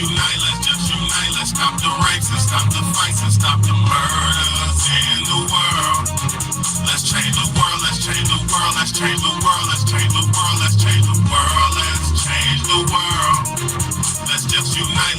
unite, let's stop the rapes and stop the fights and stop the murders in the world. Let's change the world, let's change the world, let's change the world, let's change the world, let's change the world, let's change the world. Let's just unite,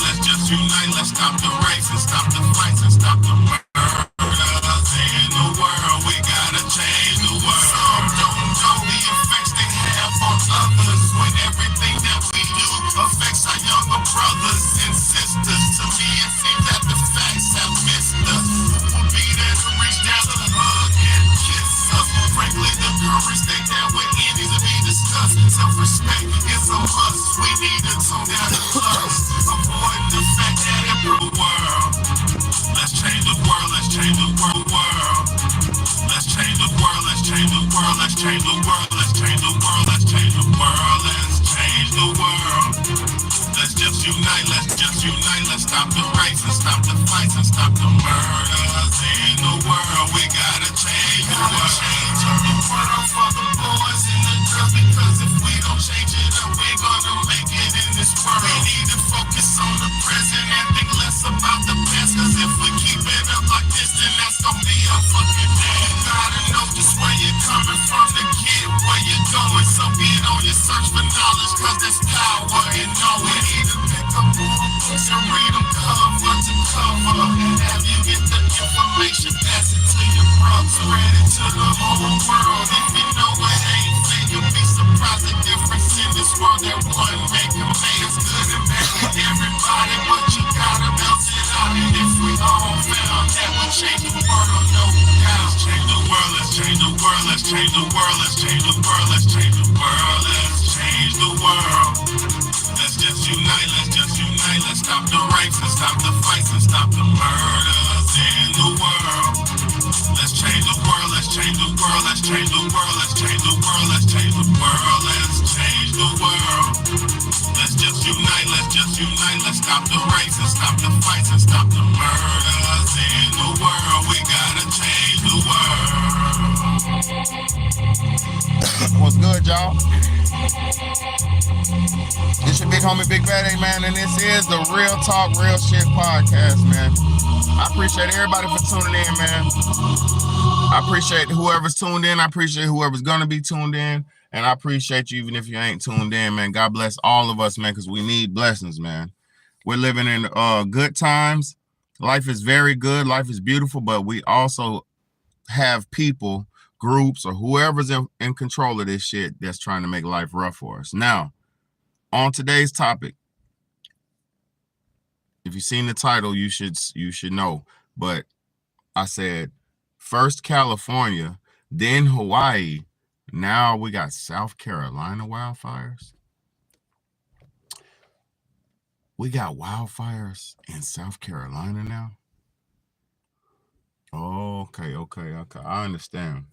let's stop the rapes and stop the fights and stop the murders in the world. We gotta change the world. Some don't know the effects they have on others when everything that we do affects our younger brothers and sisters. To me, it seems that the facts have missed us. Who will be there to reach down to hug and kiss us? Frankly, the current state that we're in needs to be discussed. Self-respect is a must. We need to tone down the lust. Avoid the fact that every world. Let's change the world, let's change the world. Let's change the world, let's change the world, let's change the world, let's change the world, let's change the world, let's change the world. Let's just unite, let's stop the rapes and stop the fights and stop the murders in the world. We gotta change the world. Change the world for the boys and the girls, because if we don't change it up, we're gonna make it in this world. We need to focus on the present and think less about the past, cause if we keep it up like this, then that's gonna be a fucking day. You gotta know just where you're coming from to get where you're going, so get on your search for knowledge, cause there's power in knowing. We need to pick up more books and read them cover to cover, and have you get the information, pass it to your brother, spread it to the whole world. If you know it ain't fair, you'll be surprised the difference in this world that one make a man. It's good and bad with everybody, but you gotta bounce it out. And if we all found that would change the world, no doubt. Let's change the world, let's change the world, let's change the world, let's change the world, let's change the world, let's change the world. Let's just unite, let's stop the rapes and stop the fights and stop the murders in the world. Let's change the world, let's change the world, let's change the world, let's change the world, let's change the world, let's change the world. Let's just unite, let's stop the rapes and stop the fights and stop the murders in the world. We gotta change the world. What's good, y'all? It's your big homie, Big Bad A, man, and this is the Real Talk, Real Shit podcast, man. I appreciate everybody for tuning in, man. I appreciate whoever's tuned in. I appreciate whoever's gonna be tuned in. And I appreciate you even if you ain't tuned in, man. God bless all of us, man, because we need blessings, man. We're living in good times. Life is very good. Life is beautiful, but we also have people, groups, or whoever's in control of this shit that's trying to make life rough for us. Now, on today's topic, if you've seen the title, you should know. But I said, first California, then Hawaii. Now we got South Carolina wildfires. We got wildfires in South Carolina now. Okay. I understand.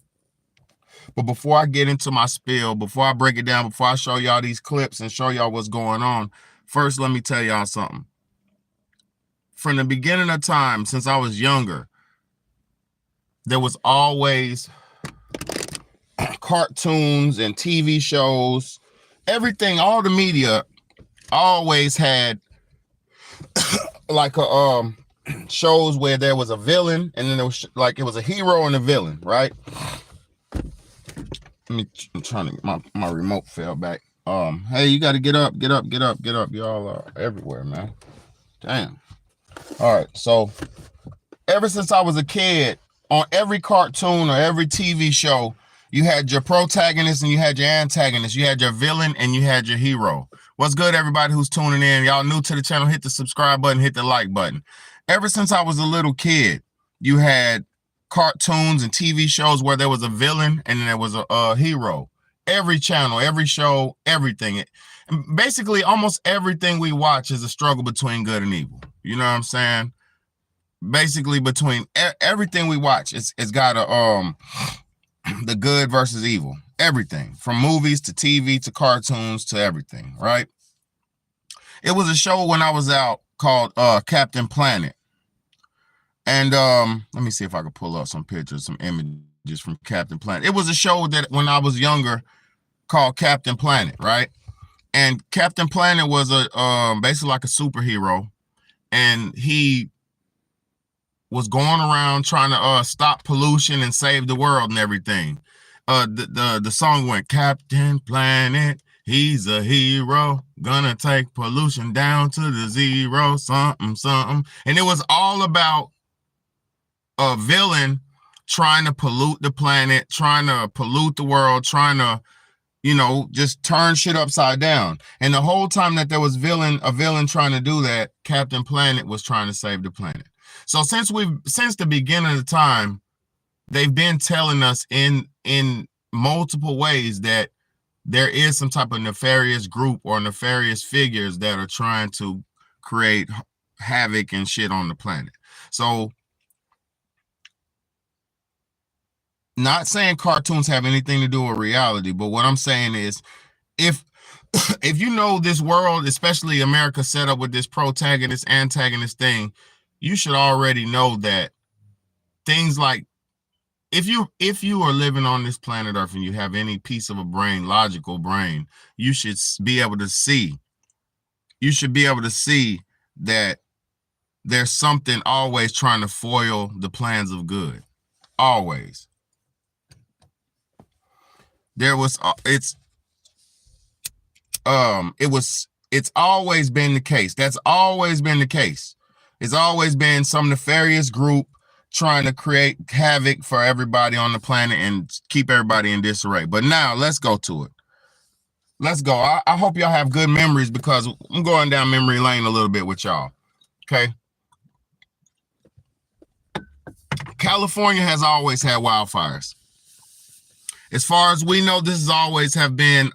But before I get into my spiel, before I break it down, before I show y'all these clips and show y'all what's going on, first let me tell y'all something. From the beginning of time, since I was younger, there was always cartoons and TV shows, everything, all the media always had like a shows where there was a villain and then there was like it was a hero and a villain, right? I'm trying to get my remote fell back. Hey, you got to get up. Y'all are everywhere, man. Damn. All right, so ever since I was a kid, on every cartoon or every TV show, you had your protagonist and you had your antagonist. You had your villain and you had your hero. What's good, everybody who's tuning in? Y'all new to the channel, hit the subscribe button, hit the like button. Ever since I was a little kid, you had cartoons and TV shows where there was a villain and there was a hero. Every channel, every show, everything. Basically, almost everything we watch is a struggle between good and evil. You know what I'm saying? Basically, between everything we watch, it's got a the good versus evil. Everything from movies to TV to cartoons to everything, right? It was a show when I was out called Captain Planet. And let me see if I can pull up some pictures, some images from Captain Planet. It was a show that when I was younger called Captain Planet, right? And Captain Planet was a basically like a superhero, and he was going around trying to stop pollution and save the world and everything. The song went, Captain Planet, he's a hero, gonna take pollution down to the zero, something, something. And it was all about a villain trying to pollute the planet, trying to pollute the world, trying to, just turn shit upside down. And the whole time that there was a villain trying to do that, Captain Planet was trying to save the planet. So since the beginning of the time, they've been telling us in multiple ways that there is some type of nefarious group or nefarious figures that are trying to create havoc and shit on the planet. So, not saying cartoons have anything to do with reality, but what I'm saying is, if if you know this world, especially America, set up with this protagonist antagonist thing, you should already know that things like, if you are living on this planet Earth and you have any piece of a brain, logical brain, you should be able to see. You should be able to see that there's something always trying to foil the plans of good. Always. It's always been the case. That's always been the case. It's always been some nefarious group trying to create havoc for everybody on the planet and keep everybody in disarray. But now let's go to it. Let's go. I hope y'all have good memories, because I'm going down memory lane a little bit with y'all. Okay. California has always had wildfires. As far as we know, this has always have been,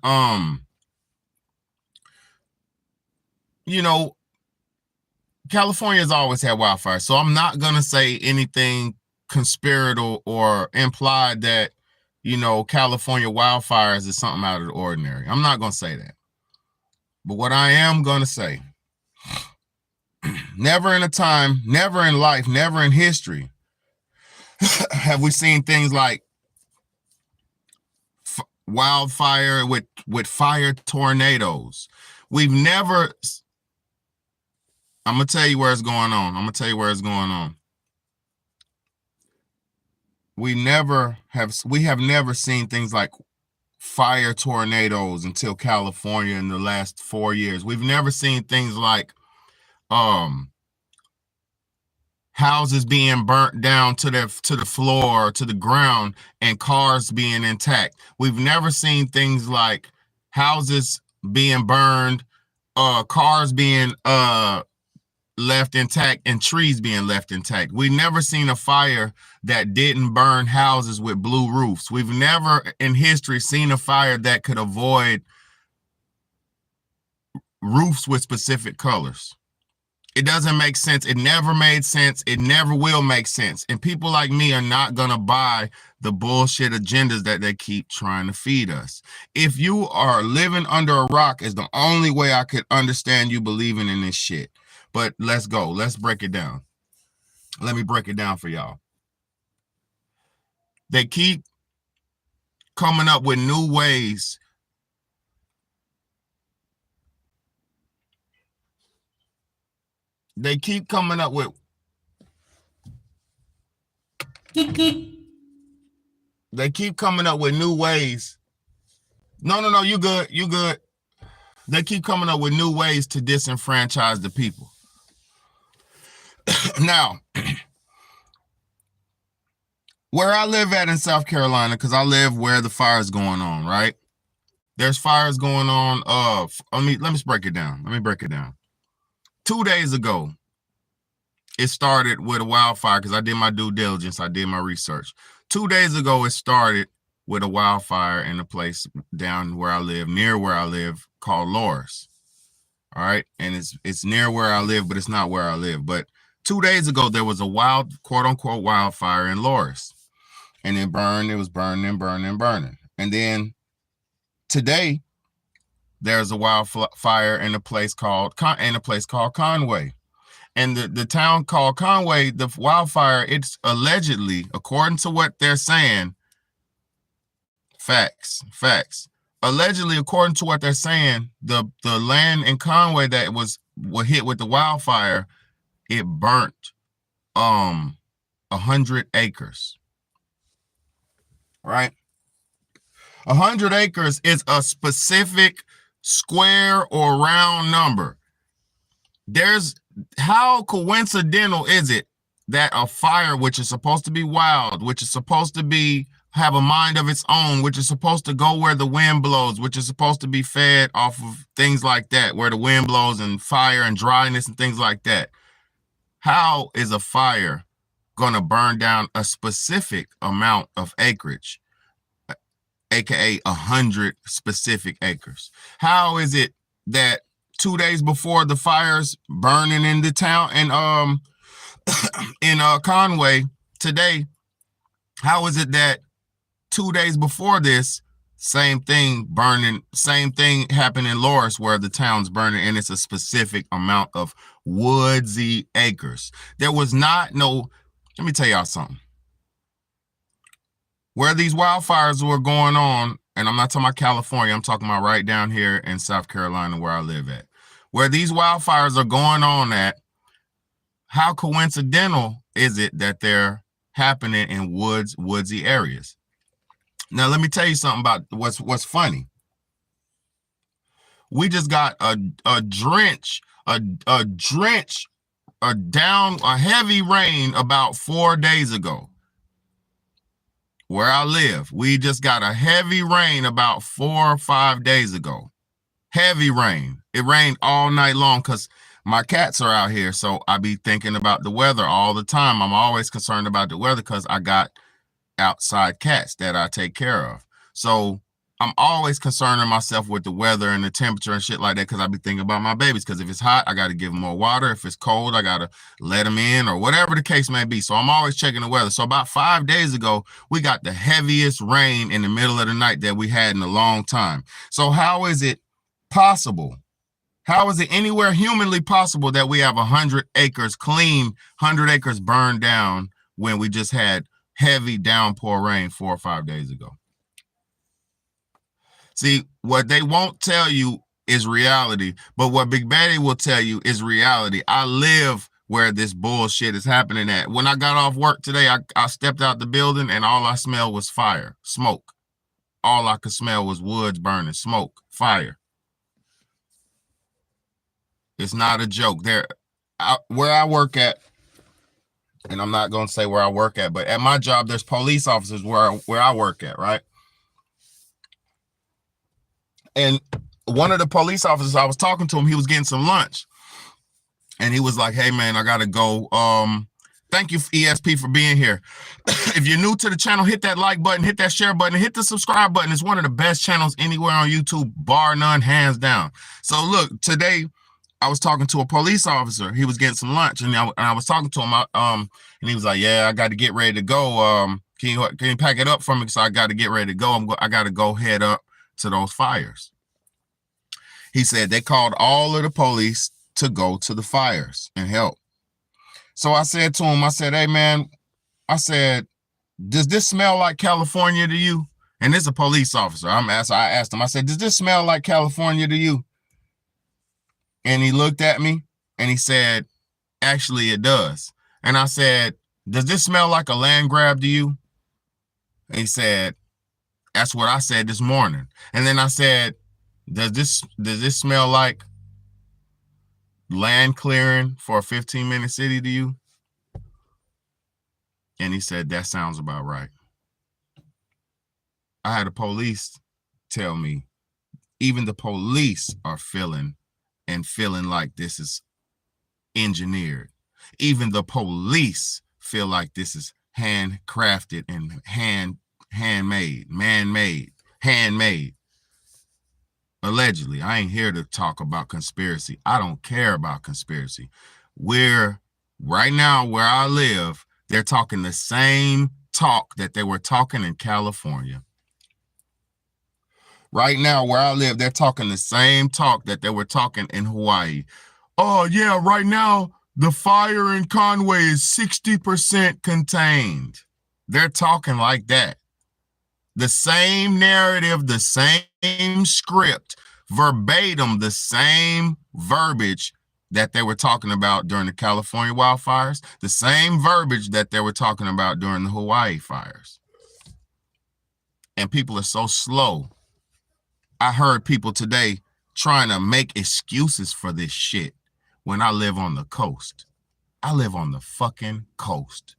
California has always had wildfires. So I'm not going to say anything conspiratorial or implied that, California wildfires is something out of the ordinary. I'm not going to say that. But what I am going to say, never in life, never in history have we seen things like wildfire with fire tornadoes. We've never. I'm going to tell you where it's going on. We have never seen things like fire tornadoes until California in the last 4 years. We've never seen things like houses being burnt down to the floor, to the ground, and cars being intact. We've never seen things like houses being burned, cars being left intact, and trees being left intact. We've never seen a fire that didn't burn houses with blue roofs. We've never in history seen a fire that could avoid roofs with specific colors. It doesn't make sense. It never made sense. It never will make sense. And people like me are not going to buy the bullshit agendas that they keep trying to feed us. If you are living under a rock, is the only way I could understand you believing in this shit. But let's go. Let's break it down. Let me break it down for y'all. They keep coming up with new ways. They keep coming up with. They keep coming up with new ways. No, you good. They keep coming up with new ways to disenfranchise the people. Now, where I live at in South Carolina, because I live where the fire is going on, right? There's fires going on. Let me break it down. 2 days ago, it started with a wildfire, because I did my due diligence. I did my research. 2 days ago, it started with a wildfire in a place down where I live, near where I live, called Loris. All right. And it's near where I live, but it's not where I live. But 2 days ago, there was a quote unquote wildfire in Loris. And it burned. It was burning. And then today, there's a wildfire in a place called Conway. And the town called Conway, the wildfire, it's allegedly, according to what they're saying, facts, allegedly, according to what they're saying, the land in Conway that was hit with the wildfire, it burnt 100 acres, right? 100 acres is a specific square or round number. How coincidental is it that a fire, which is supposed to be wild, which is supposed to have a mind of its own, which is supposed to go where the wind blows, which is supposed to be fed off of things like that, where the wind blows and fire and dryness and things like that. How is a fire going to burn down a specific amount of acreage, aka 100 specific acres? How is it that 2 days before the fires burning in the town and in Conway today, how is it that 2 days before this, same thing happened in Loris, where the town's burning and it's a specific amount of woodsy acres? There was not no, let me tell y'all something. Where these wildfires were going on, and I'm not talking about California, I'm talking about right down here in South Carolina where I live at. Where these wildfires are going on at, how coincidental is it that they're happening in woodsy areas? Now, let me tell you something about what's funny. We just got a heavy rain about 4 days ago. Where I live, we just got a heavy rain about 4 or 5 days ago. Heavy rain. It rained all night long because my cats are out here, so I be thinking about the weather all the time. I'm always concerned about the weather because I got outside cats that I take care of. So I'm always concerning myself with the weather and the temperature and shit like that because I be thinking about my babies. Because if it's hot, I got to give them more water. If it's cold, I got to let them in or whatever the case may be. So I'm always checking the weather. So about 5 days ago, we got the heaviest rain in the middle of the night that we had in a long time. So how is it possible? How is it anywhere humanly possible that we have 100 acres clean, 100 acres burned down when we just had heavy downpour rain 4 or 5 days ago? See, what they won't tell you is reality, but what Big Betty will tell you is reality. I live where this bullshit is happening at. When I got off work today, I stepped out the building and all I smelled was fire, smoke. All I could smell was woods burning, smoke, fire. It's not a joke. Where I work at, and I'm not going to say where I work at, but at my job, there's police officers where I work at, right? And one of the police officers, I was talking to him, he was getting some lunch. And he was like, hey, man, I got to go. Thank you, ESP, for being here. If you're new to the channel, hit that like button, hit that share button, hit the subscribe button. It's one of the best channels anywhere on YouTube, bar none, hands down. So look, today I was talking to a police officer. He was getting some lunch, and I was talking to him, and he was like, yeah, I got to get ready to go. Can you pack it up for me? Because I got to get ready to go. I got to go head up to those fires. He said they called all of the police to go to the fires and help. So I said to him, I said, hey, man, I said, does this smell like California to you? And this is a police officer. I asked him, I said, does this smell like California to you? And he looked at me and he said, actually, it does. And I said, does this smell like a land grab to you? And he said, that's what I said this morning. And then I said, does this smell like land clearing for a 15-minute city to you? And he said, that sounds about right. I had the police tell me, even the police are feeling like this is engineered. Even the police feel like this is handcrafted and handmade, man-made, handmade. Allegedly. I ain't here to talk about conspiracy. I don't care about conspiracy. Right now where I live, they're talking the same talk that they were talking in California. Right now where I live, they're talking the same talk that they were talking in Hawaii. Oh yeah, right now the fire in Conway is 60% contained. They're talking like that. The same narrative, the same script, verbatim, the same verbiage that they were talking about during the California wildfires, the same verbiage that they were talking about during the Hawaii fires. And people are so slow. I heard people today trying to make excuses for this shit when I live on the coast. I live on the fucking coast.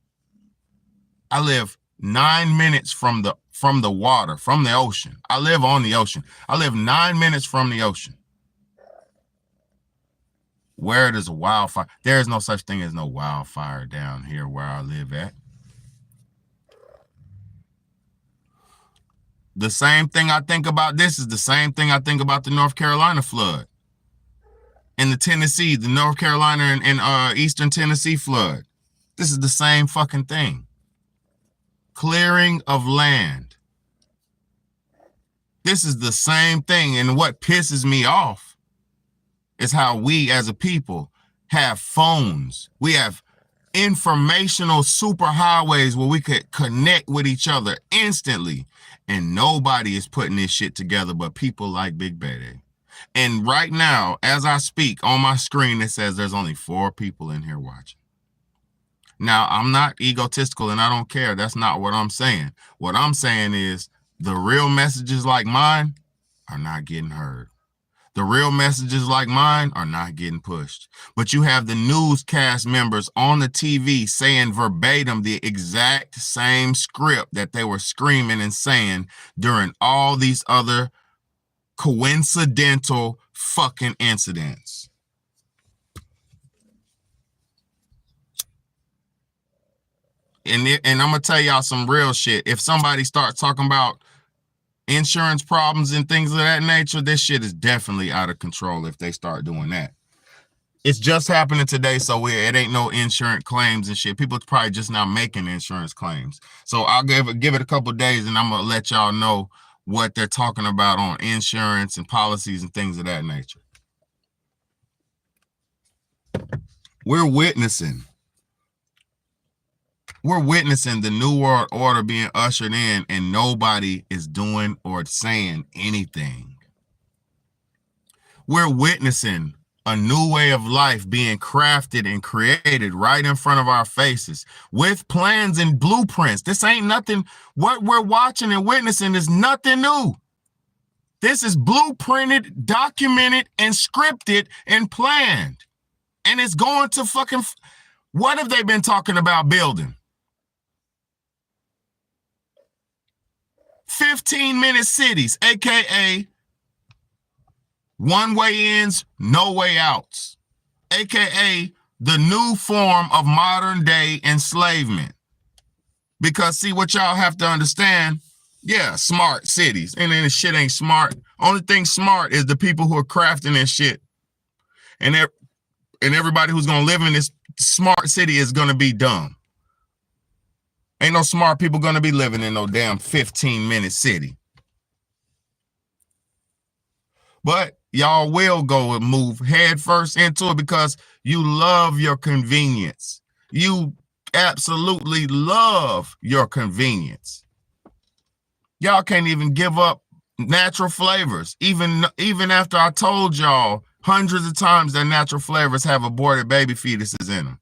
I live 9 minutes from the water, from the ocean. I live on the ocean. I live 9 minutes from the ocean. Where there's a wildfire, there is no such thing as no wildfire down here where I live at. The same thing I think about this is the same thing I think about the North Carolina flood. And the Tennessee, the North Carolina and Eastern Tennessee flood. This is the same fucking thing. Clearing of land. This is the same thing. And what pisses me off is how we as a people have phones. We have informational superhighways where we could connect with each other instantly. And nobody is putting this shit together but people like Big Betty. And right now, as I speak, on my screen, it says there's only 4 people in here watching. Now, I'm not egotistical and I don't care. That's not what I'm saying. What I'm saying is the real messages like mine are not getting heard. The real messages like mine are not getting pushed. But you have the newscast members on the TV saying verbatim the exact same script that they were screaming and saying during all these other coincidental fucking incidents. And I'm gonna tell y'all some real shit. If somebody starts talking about insurance problems and things of that nature, this shit is definitely out of control if they start doing that. It's just happening today, so it ain't no insurance claims and shit. People are probably just now making insurance claims. So I'll give it a couple of days and I'm gonna let y'all know what they're talking about on insurance and policies and things of that nature. We're witnessing the New World Order being ushered in and nobody is doing or saying anything. We're witnessing a new way of life being crafted and created right in front of our faces with plans and blueprints. This ain't nothing. What we're watching and witnessing is nothing new. This is blueprinted, documented, and scripted and planned. And it's going to fucking... What have they been talking about building? 15-minute cities, aka one-way ins, no way outs, aka the new form of modern day enslavement. Because see, what y'all have to understand, yeah, smart cities, and then this shit ain't smart. Only thing smart is the people who are crafting this shit. And everybody who's gonna live in this smart city is gonna be dumb. Ain't no smart people gonna be living in no damn 15-minute city. But y'all will go and move head first into it because you love your convenience. You absolutely love your convenience. Y'all can't even give up natural flavors. Even after I told y'all hundreds of times that natural flavors have aborted baby fetuses in them.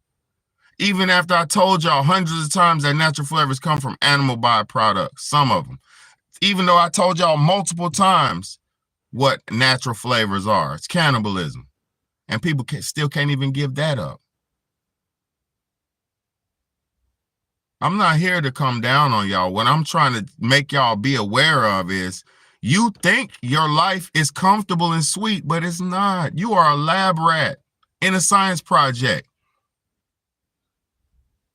Even after I told y'all hundreds of times that natural flavors come from animal byproducts, some of them. Even though I told y'all multiple times what natural flavors are. It's cannibalism. And people still can't even give that up. I'm not here to come down on y'all. What I'm trying to make y'all be aware of is you think your life is comfortable and sweet, but it's not. You are a lab rat in a science project.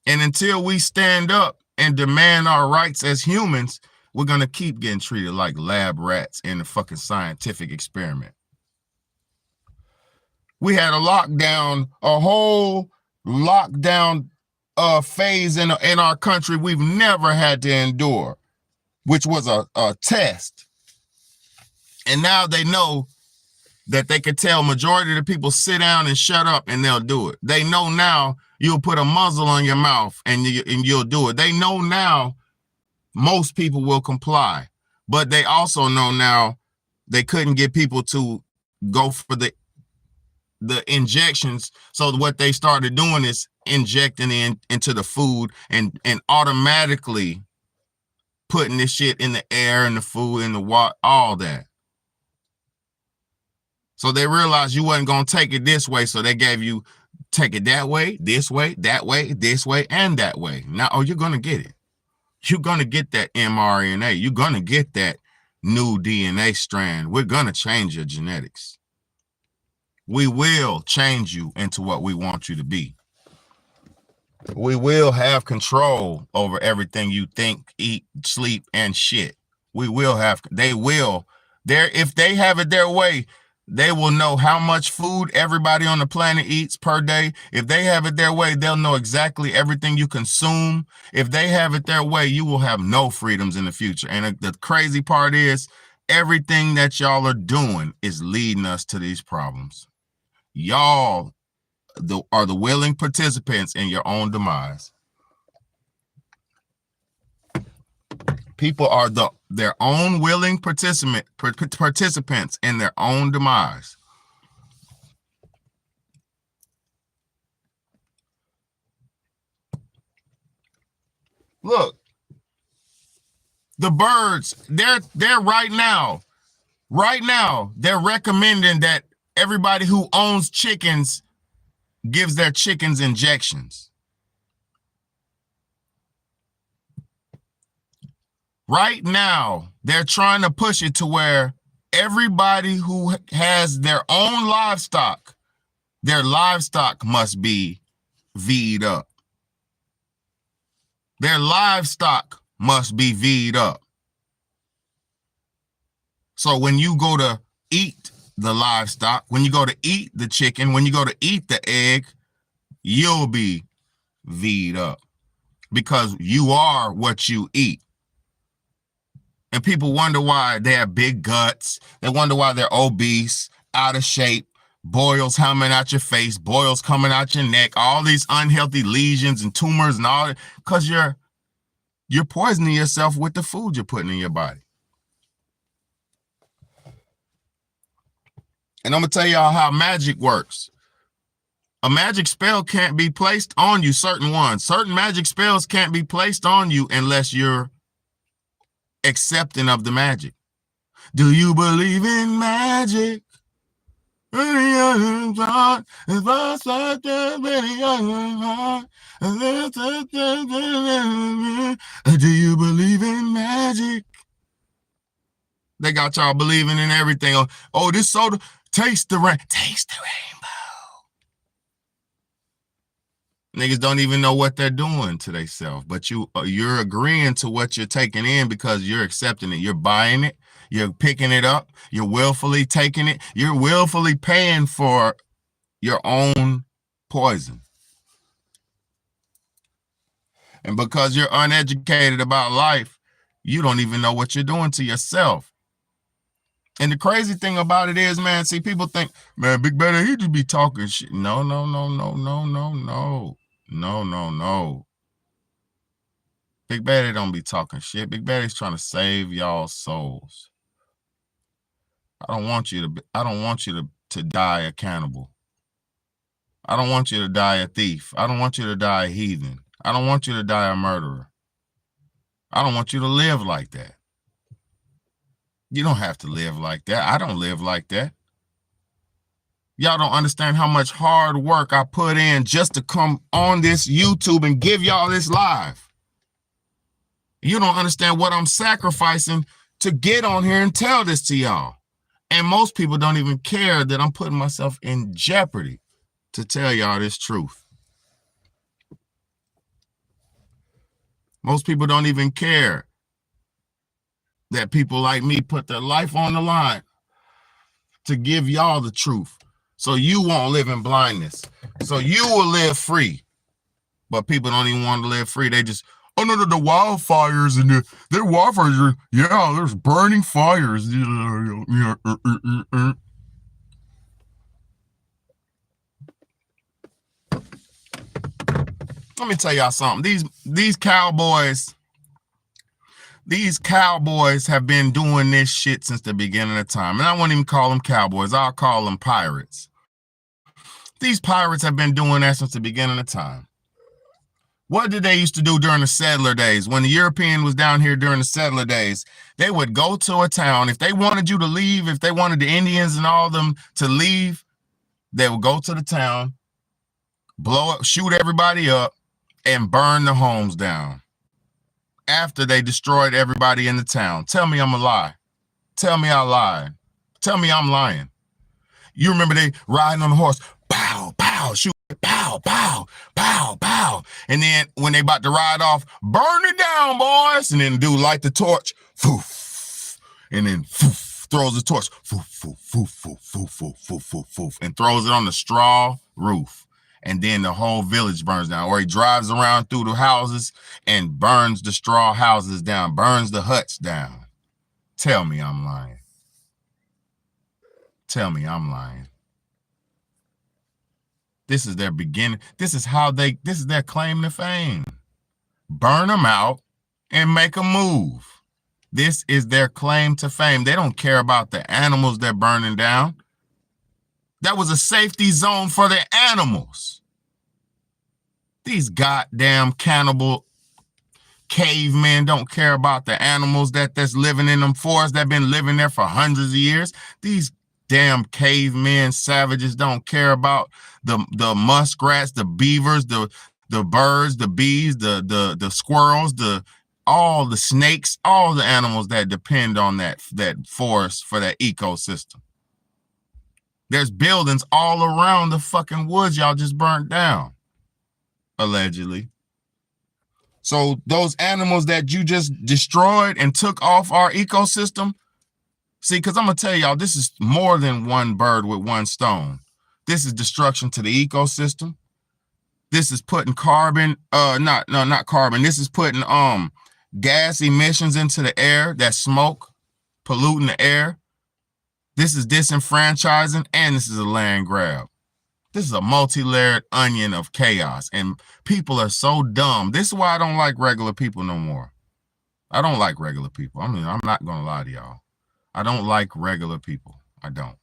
And until we stand up and demand our rights as humans, we're going to keep getting treated like lab rats in a fucking scientific experiment. We had a lockdown, a whole lockdown phase in our country we've never had to endure, which was a test. And now they know that they can tell majority of the people sit down and shut up and they'll do it. They know now you'll put a muzzle on your mouth and you'll do it. They know now most people will comply. But they also know now they couldn't get people to go for the injections. So what they started doing is injecting into the food and automatically putting this shit in the air and the food and the water, all that. So they realized you wasn't going to take it this way. So they gave you take it that way, this way, that way, this way, and that way. Now, oh, you're going to get it. You're going to get that mRNA. You're going to get that new DNA strand. We're going to change your genetics. We will change you into what we want you to be. We will have control over everything you think, eat, sleep, and shit. We will have, they will. If they have it their way, they will know how much food everybody on the planet eats per day. If they have it their way, they'll know exactly everything you consume. If they have it their way, you will have no freedoms in the future. And the crazy part is, everything that y'all are doing is leading us to these problems. Y'all are the willing participants in your own demise. People are their own willing participants in their own demise. Look, the birds, they're right now, they're recommending that everybody who owns chickens gives their chickens injections. Right now, they're trying to push it to where everybody who has their own livestock, their livestock must be V'd up. Their livestock must be V'd up. So when you go to eat the livestock, when you go to eat the chicken, when you go to eat the egg, you'll be V'd up because you are what you eat. And people wonder why they have big guts. They wonder why they're obese, out of shape, boils coming out your face, boils coming out your neck, all these unhealthy lesions and tumors and all that, because you're poisoning yourself with the food you're putting in your body. And I'm going to tell y'all how magic works. A magic spell can't be placed on you, certain ones. Certain magic spells can't be placed on you unless you're accepting of the magic. Do you believe in magic? Do you believe in magic? They got y'all believing in everything. Oh, this soda, taste the rainbow. Niggas don't even know what they're doing to themselves, but you're agreeing to what you're taking in because you're accepting it. You're buying it. You're picking it up. You're willfully taking it. You're willfully paying for your own poison. And because you're uneducated about life, you don't even know what you're doing to yourself. And the crazy thing about it is, man, see, people think, man, Big Better, he just be talking shit. No. Big Daddy don't be talking shit. Big Daddy's trying to save y'all's souls. I don't want you to die a cannibal. I don't want you to die a thief. I don't want you to die a heathen. I don't want you to die a murderer. I don't want you to live like that. You don't have to live like that. I don't live like that. Y'all don't understand how much hard work I put in just to come on this YouTube and give y'all this live. You don't understand what I'm sacrificing to get on here and tell this to y'all. And most people don't even care that I'm putting myself in jeopardy to tell y'all this truth. Most people don't even care that people like me put their life on the line to give y'all the truth. So you won't live in blindness. So you will live free. But people don't even want to live free. They just, oh no, the wildfires and their wildfires, yeah, there's burning fires. Let me tell y'all something. These cowboys, These cowboys have been doing this shit since the beginning of time. And I won't even call them cowboys. I'll call them pirates. These pirates have been doing that since the beginning of time. What did they used to do during the settler days? When the European was down here during the settler days, they would go to a town. If they wanted you to leave, if they wanted the Indians and all of them to leave, they would go to the town, blow up, shoot everybody up, and burn the homes down. After they destroyed everybody in the town. Tell me I'm a lie. Tell me I lied. Tell me I'm lying. You remember they riding on the horse, pow, pow, shoot, pow, pow, pow, pow. And then when they about to ride off, burn it down, boys. And then the dude light the torch, foof. And then foof, throws the torch, foof, foof, foof, foof, foof, foof, foof, foof, foof, and throws it on the straw roof. And then the whole village burns down. Or he drives around through the houses and burns the straw houses down, burns the huts down. Tell me I'm lying. Tell me I'm lying. This is their beginning. This is their claim to fame. Burn them out and make them move. This is their claim to fame. They don't care about the animals they're burning down. That was a safety zone for the animals. These goddamn cannibal cavemen don't care about the animals that's living in them forests that been living there for hundreds of years. These damn cavemen savages don't care about the muskrats, the beavers, the birds, the bees, the squirrels, all the snakes, all the animals that depend on that forest for that ecosystem. There's buildings all around the fucking woods y'all just burnt down, allegedly. So those animals that you just destroyed and took off our ecosystem, see, because I'm going to tell y'all, this is more than one bird with one stone. This is destruction to the ecosystem. This is putting carbon, not carbon. This is putting gas emissions into the air, that smoke, polluting the air. This is disenfranchising, and this is a land grab. This is a multi-layered onion of chaos, and people are so dumb. This is why I don't like regular people no more. I don't like regular people. I mean, I'm not going to lie to y'all. I don't like regular people. I don't.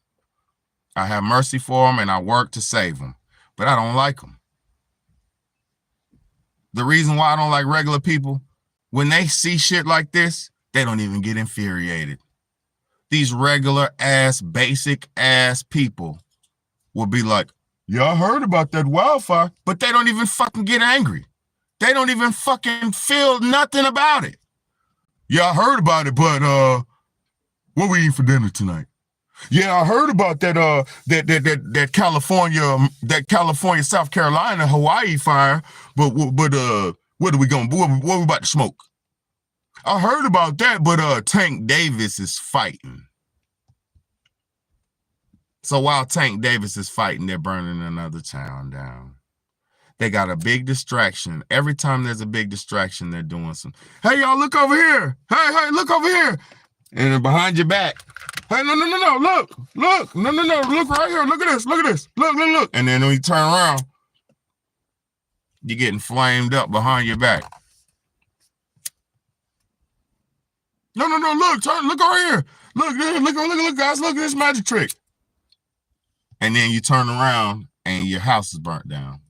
I have mercy for them, and I work to save them, but I don't like them. The reason why I don't like regular people, when they see shit like this, they don't even get infuriated. These regular ass, basic ass people will be like, yeah, I heard about that wildfire, but they don't even fucking get angry. They don't even fucking feel nothing about it. Yeah, I heard about it, but what we eating for dinner tonight? Yeah, I heard about that California, South Carolina, Hawaii fire, but what are we gonna do? What we about to smoke? I heard about that, but Tank Davis is fighting. So while Tank Davis is fighting, they're burning another town down. They got a big distraction. Every time there's a big distraction, they're doing some. Hey, y'all, look over here. Hey, look over here. And then behind your back. Hey, no, look. No, look right here. Look at this. Look. And then when you turn around, you're getting flamed up behind your back. No, look over here. Look, guys, look at this magic trick. And then you turn around and your house is burnt down.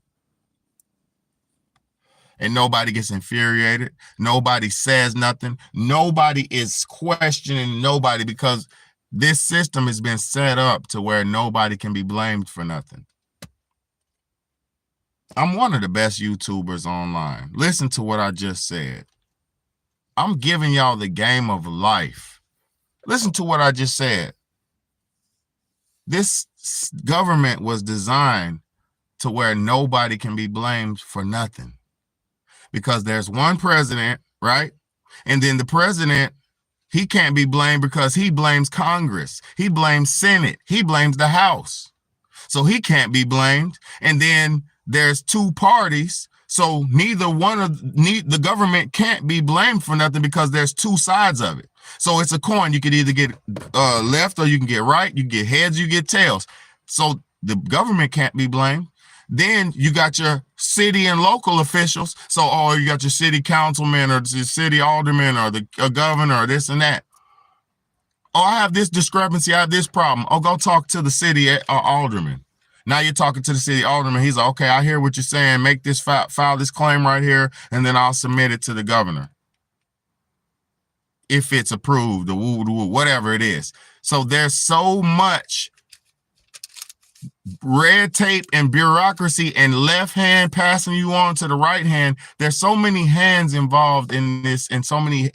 And nobody gets infuriated. Nobody says nothing. Nobody is questioning nobody because this system has been set up to where nobody can be blamed for nothing. I'm one of the best YouTubers online. Listen to what I just said. I'm giving y'all the game of life. Listen to what I just said. This government was designed to where nobody can be blamed for nothing. Because there's one president, right? And then the president, he can't be blamed because he blames Congress. He blames Senate. He blames the House. So he can't be blamed. And then there's two parties. So the government can't be blamed for nothing because there's two sides of it. So it's a coin. You could either get left or you can get right. You get heads, you get tails. So the government can't be blamed. Then you got your city and local officials. So, oh, you got your city councilman or the city alderman or the governor or this and that. Oh, I have this discrepancy. I have this problem. Oh, go talk to the city alderman. Now you're talking to the city alderman. He's like, okay, I hear what you're saying. Make this file this claim right here, and then I'll submit it to the governor if it's approved or whatever it is. So there's so much red tape and bureaucracy and left hand passing you on to the right hand. There's so many hands involved in this and so many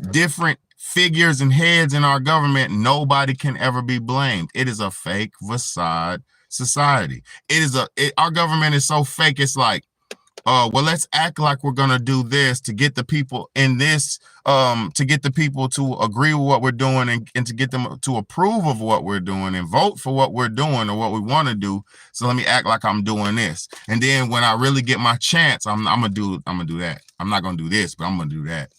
different figures and heads in our government. Nobody can ever be blamed. It is a fake facade society. Our government is so fake. It's like, well, let's act like we're gonna do this to get the people in this, to get the people to agree with what we're doing and to get them to approve of what we're doing and vote for what we're doing or what we want to do. So let me act like I'm doing this, and then when I really get my chance, I'm gonna do that. I'm not gonna do this, but I'm gonna do that.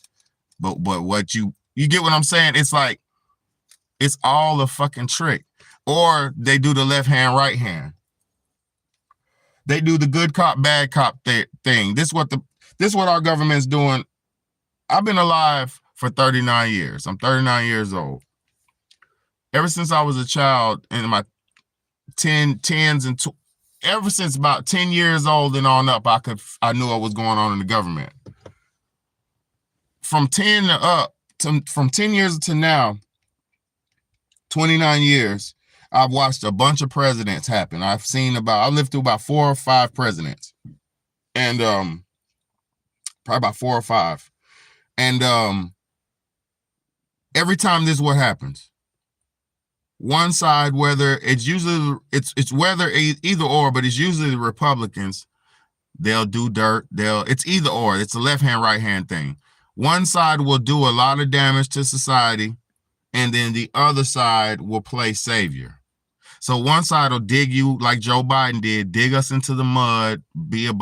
But what you get what I'm saying? It's like it's all a fucking trick. Or they do the left hand, right hand. They do the good cop, bad cop thing. This is what our government's doing. I've been alive for 39 years. I'm 39 years old. Ever since I was a child in my tens and ever since about 10 years old and on up, I knew what was going on in the government. From 10 to up, from 10 years to now, 29 years, I've watched a bunch of presidents happen. I lived through about 4 or 5 presidents. And probably about 4 or 5. And every time this is what happens. One side, whether it's usually whether either or, but it's usually the Republicans, they'll do dirt. It's either or. It's a left hand, right hand thing. One side will do a lot of damage to society, and then the other side will play savior. So one side will dig you like Joe Biden did, dig us into the mud, be a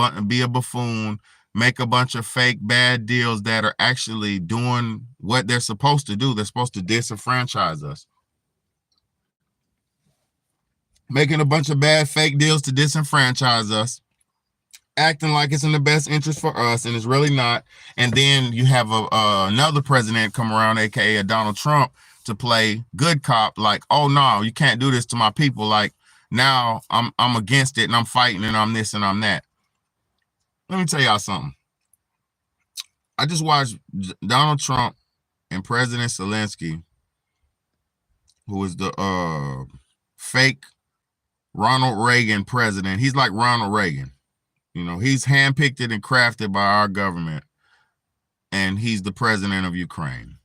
buffoon, make a bunch of fake bad deals that are actually doing what they're supposed to do. They're supposed to disenfranchise us. Making a bunch of bad fake deals to disenfranchise us, acting like it's in the best interest for us, and it's really not. And then you have another president come around, aka a Donald Trump, to play good cop, like, oh no, you can't do this to my people. Like, now I'm against it and I'm fighting and I'm this and I'm that. Let me tell y'all something. I just watched Donald Trump and President Zelensky, who is the fake Ronald Reagan president. He's like Ronald Reagan. You know, he's handpicked it and crafted by our government, and he's the president of Ukraine.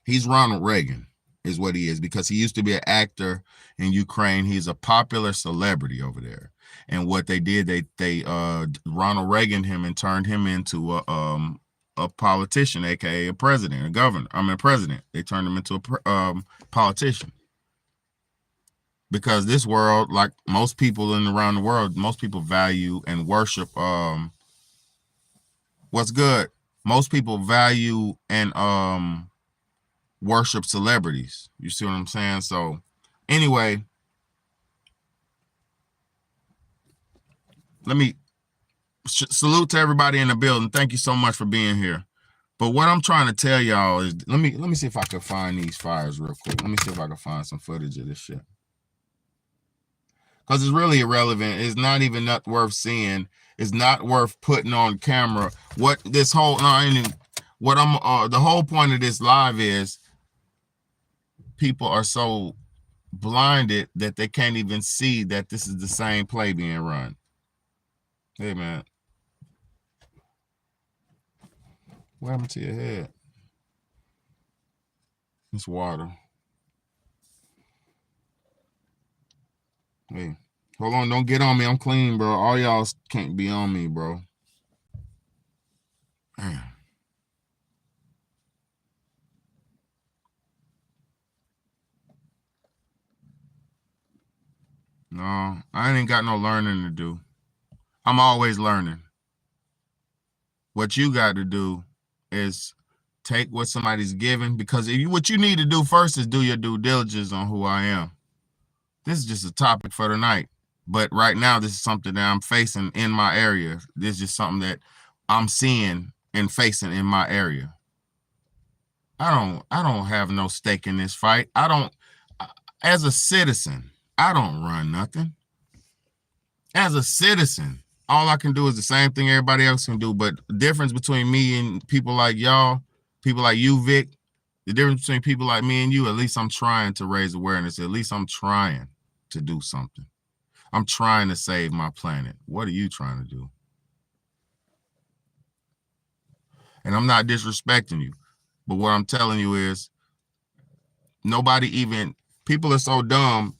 He's Ronald Reagan is what he is, because he used to be an actor in Ukraine. He's a popular celebrity over there. And what they did, they Ronald Reagan him and turned him into a politician, aka a president, a governor. A president. They turned him into a politician. Because this world, like most people around the world, most people value and worship what's good. Most people value and worship celebrities. You see what I'm saying? So anyway, let me salute to everybody in the building. Thank you so much for being here. But what I'm trying to tell y'all is, let me see if I can find these fires real quick. Let me see if I can find some footage of this shit. Because it's really irrelevant. It's not even worth seeing. It's not worth putting on camera. The whole point of this live is people are so blinded that they can't even see that this is the same play being run. Hey, man. What happened to your head? It's water. Hey, hold on. Don't get on me. I'm clean, bro. All y'all can't be on me, bro. Man. No, I ain't got no learning to do. I'm always learning. What you got to do is take what somebody's given, because what you need to do first is do your due diligence on who I am. This is just a topic for tonight. But right now, this is something that I'm facing in my area. This is something that I'm seeing and facing in my area. I don't have no stake in this fight. I don't, as a citizen, I don't run nothing. As a citizen, all I can do is the same thing everybody else can do. But the difference between me and people like y'all, people like you, Vic, the difference between people like me and you, at least I'm trying to raise awareness. At least I'm trying to do something. I'm trying to save my planet. What are you trying to do? And I'm not disrespecting you, but what I'm telling you is people are so dumb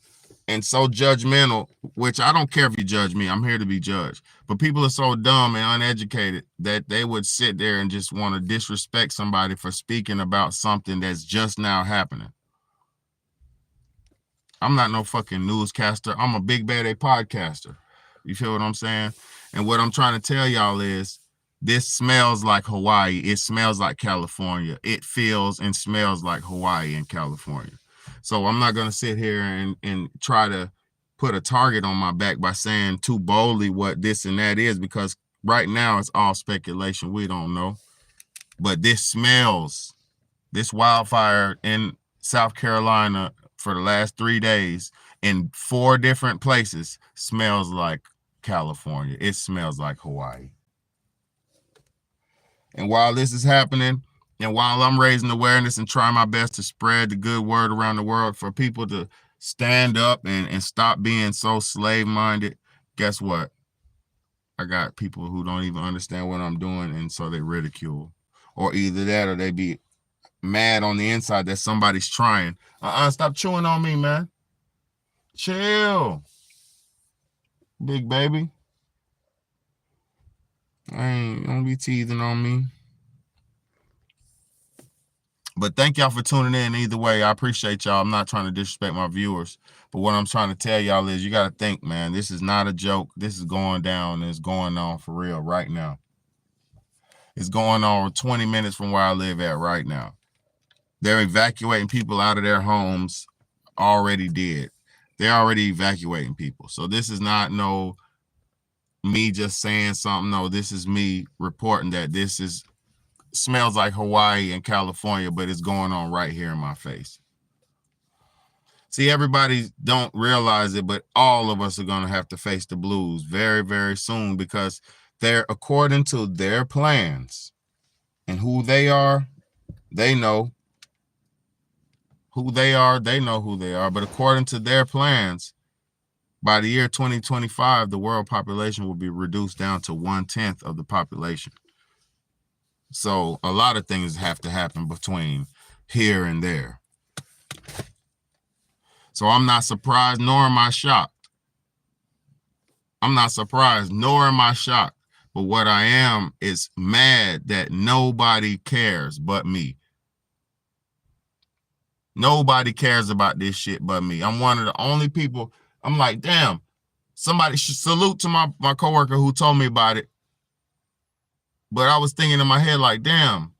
and so judgmental, which I don't care if you judge me. I'm here to be judged. But people are so dumb and uneducated that they would sit there and just want to disrespect somebody for speaking about something that's just now happening. I'm not no fucking newscaster. I'm a big bad A podcaster. You feel what I'm saying? And what I'm trying to tell y'all is this smells like Hawaii. It smells like California. It feels and smells like Hawaii and California. So I'm not going to sit here and try to put a target on my back by saying too boldly what this and that is, because right now it's all speculation. We don't know. But this wildfire in South Carolina for the last 3 days in 4 different places smells like California. It smells like Hawaii. And while this is happening, and while I'm raising awareness and trying my best to spread the good word around the world for people to stand up and stop being so slave-minded, guess what? I got people who don't even understand what I'm doing, and so they ridicule. Or either that or they be mad on the inside that somebody's trying. Stop chewing on me, man. Chill. Big baby. Don't be teasing on me. But thank y'all for tuning in either way. I appreciate y'all. I'm not trying to disrespect my viewers. But what I'm trying to tell y'all is you got to think, man, this is not a joke. This is going down and it's going on for real right now. It's going on 20 minutes from where I live at right now. They're evacuating people out of their homes already did. They're already evacuating people. So this is not me just saying something. No, this is me reporting that this smells like Hawaii and California, but it's going on right here in my face. See, everybody don't realize it, but all of us are going to have to face the blues very, very soon, because they're, according to their plans and who they are, they know who they are. They know who they are. But according to their plans, by the year 2025, the world population will be reduced down to 1/10 of the population. So a lot of things have to happen between here and there. So I'm not surprised, nor am I shocked. I'm not surprised, nor am I shocked. But what I am is mad that nobody cares but me. Nobody cares about this shit but me. I'm one of the only people. I'm like, damn, somebody should salute to my coworker who told me about it. But I was thinking in my head, like, damn,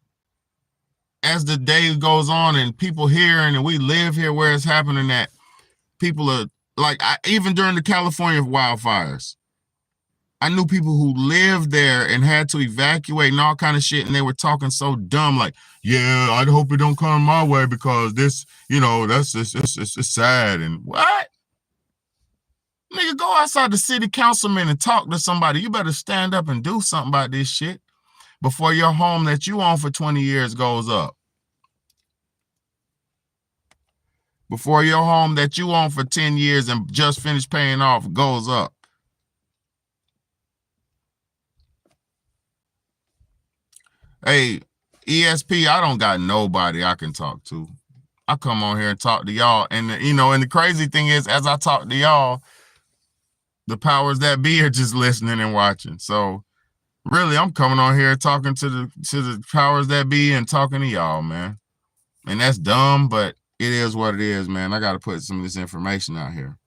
as the day goes on and people here and we live here where it's happening, that people are like, even during the California wildfires, I knew people who lived there and had to evacuate and all kind of shit, and they were talking so dumb, like, yeah, I hope it don't come my way because this, it's sad. And what? Nigga, go outside the city councilman and talk to somebody. You better stand up and do something about this shit before your home that you own for 20 years goes up. Before your home that you own for 10 years and just finished paying off goes up. Hey, ESP, I don't got nobody I can talk to. I come on here and talk to y'all. And, and the crazy thing is, as I talk to y'all, the powers that be are just listening and watching. So really, I'm coming on here talking to the powers that be and talking to y'all, man. And that's dumb, but it is what it is, man. I got to put some of this information out here.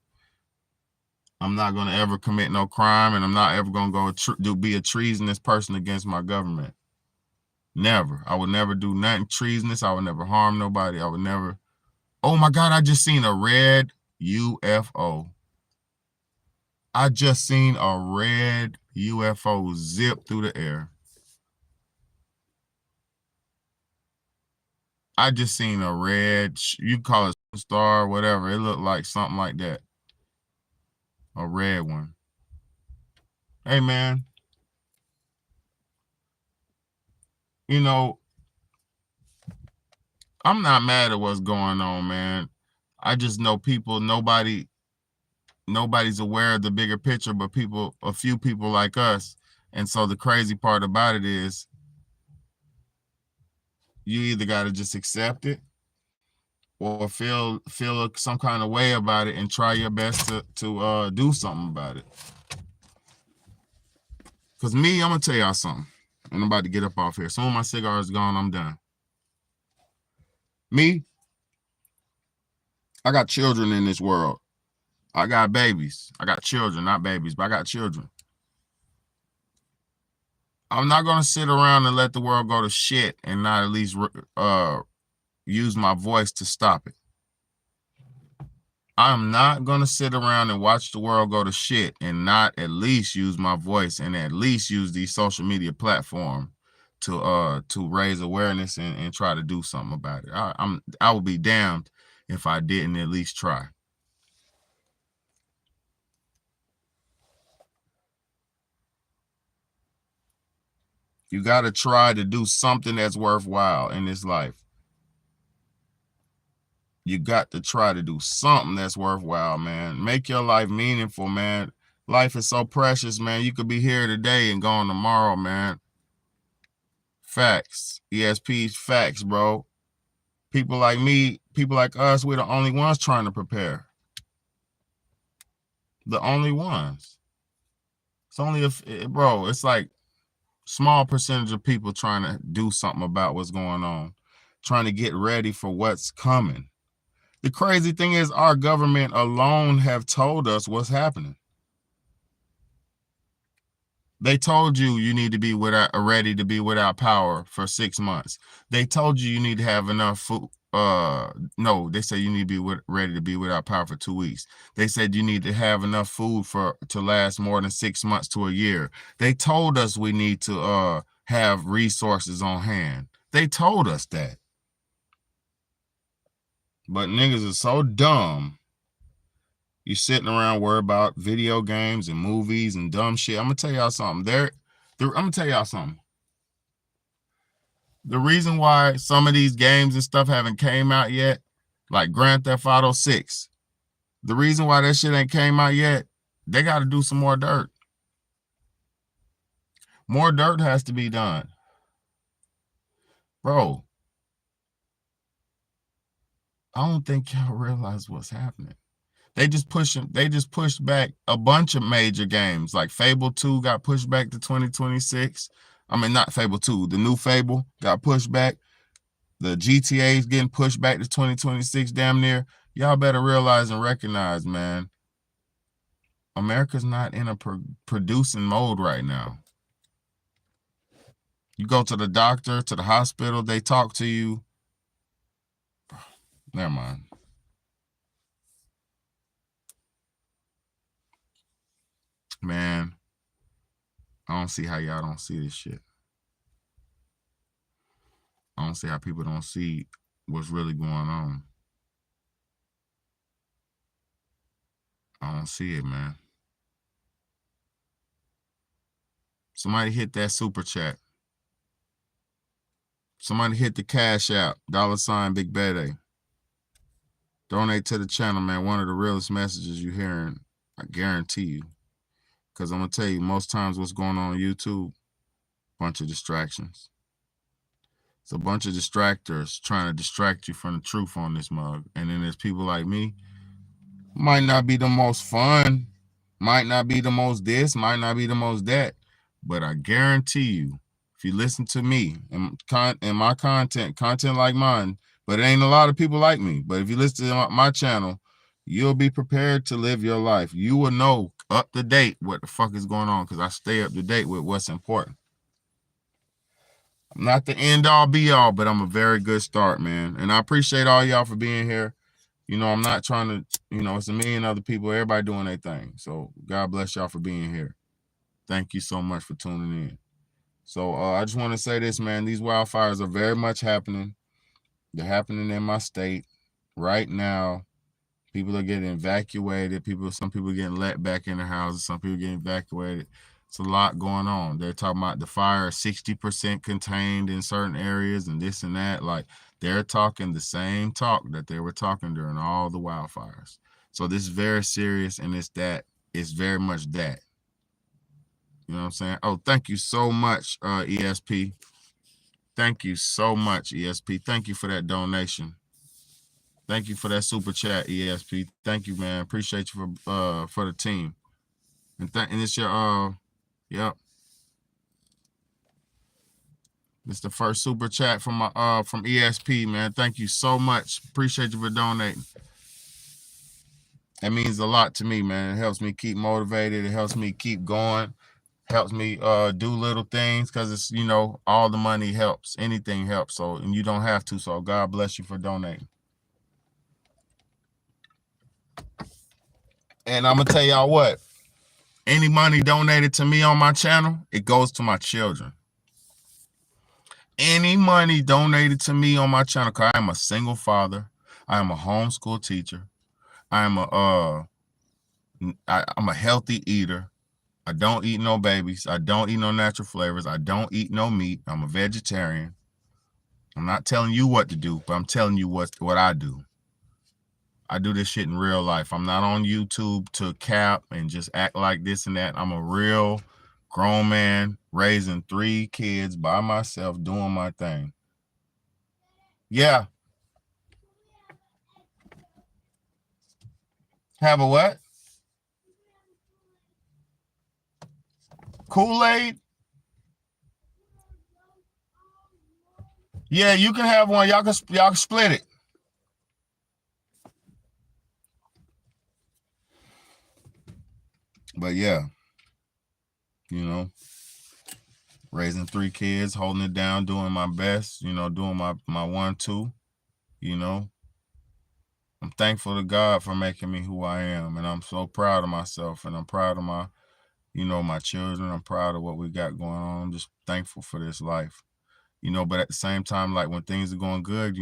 I'm not going to ever commit no crime, and I'm not ever going to go be a treasonous person against my government. Never. I would never do nothing treasonous. I would never harm nobody. I would never. Oh my God, I just seen a red UFO. I just seen a red UFO zip through the air. I just seen a red, you call it star, whatever. It looked like something like that. A red one. Hey, man, you know, I'm not mad at what's going on, man. I just know people, nobody's aware of the bigger picture, but a few people like us. And so the crazy part about it is you either got to just accept it or feel some kind of way about it and try your best to do something about it. Cause me, I'm gonna tell y'all something. And I'm about to get up off here. Some of my cigars gone, I'm done. Me, I got children in this world. I got babies. I got children, not babies, but I got children. I'm not gonna sit around and let the world go to shit and not at least use my voice to stop it. I'm not gonna sit around and watch the world go to shit and not at least use my voice and at least use these social media platform to raise awareness and try to do something about it. I would be damned if I didn't at least try. You got to try to do something that's worthwhile in this life. You got to try to do something that's worthwhile, man. Make your life meaningful, man. Life is so precious, man. You could be here today and gone tomorrow, man. Facts. ESP's facts, bro. People like me, people like us, we're the only ones trying to prepare. The only ones. It's only bro, it's like small percentage of people trying to do something about what's going on, trying to get ready for what's coming. The crazy thing is our government alone have told us what's happening. They told you need to be ready to be without power for 6 months. They told you need to have enough food. No, they said you need to be ready to be without power for 2 weeks. They said you need to have enough food to last more than 6 months to a year. They told us we need to have resources on hand. They told us that. But niggas are so dumb. You sitting around worried about video games and movies and dumb shit. I'm gonna tell y'all something. I'm gonna tell y'all something. The reason why some of these games and stuff haven't came out yet, like Grand Theft Auto 6, the reason why that shit ain't came out yet, they got to do some more dirt. More dirt has to be done. Bro, I don't think y'all realize what's happening. They just pushed back a bunch of major games. Like Fable 2 got pushed back to 2026. I mean, not Fable 2, the new Fable got pushed back. The GTA is getting pushed back to 2026 damn near. Y'all better realize and recognize, man, America's not in a producing mode right now. You go to the doctor, to the hospital, they talk to you. Never mind. Man, I don't see how y'all don't see this shit. I don't see how people don't see what's really going on. I don't see it, man. Somebody hit that super chat. Somebody hit the cash app, $ Big Betty. Donate to the channel, man. One of the realest messages you hearing, I guarantee you. Because I'm going to tell you, most times what's going on YouTube, bunch of distractions. It's a bunch of distractors trying to distract you from the truth on this mug. And then there's people like me, might not be the most fun, might not be the most this, might not be the most that, but I guarantee you, if you listen to me and my content like mine, but it ain't a lot of people like me, but if you listen to my channel, you'll be prepared to live your life. You will know up to date what the fuck is going on because I stay up to date with what's important. I'm not the end all be all, but I'm a very good start, man. And I appreciate all y'all for being here. I'm not trying to, it's a million other people, everybody doing their thing. So God bless y'all for being here. Thank you so much for tuning in. So I just want to say this, man. These wildfires are very much happening. They're happening in my state right now. People are getting evacuated. Some people are getting let back in their houses. Some people getting evacuated. It's a lot going on. They're talking about the fire 60% contained in certain areas and this and that. Like, they're talking the same talk that they were talking during all the wildfires. So this is very serious, and it's very much that. You know what I'm saying? Oh, thank you so much, ESP. Thank you so much, ESP. Thank you for that donation. Thank you for that super chat, ESP. Thank you, man. Appreciate you for the team. And it's your yep. It's the first super chat from ESP, man. Thank you so much. Appreciate you for donating. That means a lot to me, man. It helps me keep motivated. It helps me keep going. Helps me do little things, because it's, all the money helps. Anything helps. So, and you don't have to. So God bless you for donating. And I'm gonna tell y'all what. Any money donated to me on my channel, it goes to my children. Any money donated to me on my channel, because I am a single father. I am a homeschool teacher. I'm a healthy eater. I don't eat no babies. I don't eat no natural flavors. I don't eat no meat. I'm a vegetarian. I'm not telling you what to do, but I'm telling you what I do. I do this shit in real life. I'm not on YouTube to cap and just act like this and that. I'm a real grown man raising 3 kids by myself, doing my thing. Yeah. Have a what? Kool-Aid? Yeah, you can have one. Y'all can split it. But yeah, raising 3 kids, holding it down, doing my best, doing my 1-2, I'm thankful to God for making me who I am. And I'm so proud of myself, and I'm proud of my children. I'm proud of what we got going on. I'm just thankful for this life, but at the same time, like, when things are going good,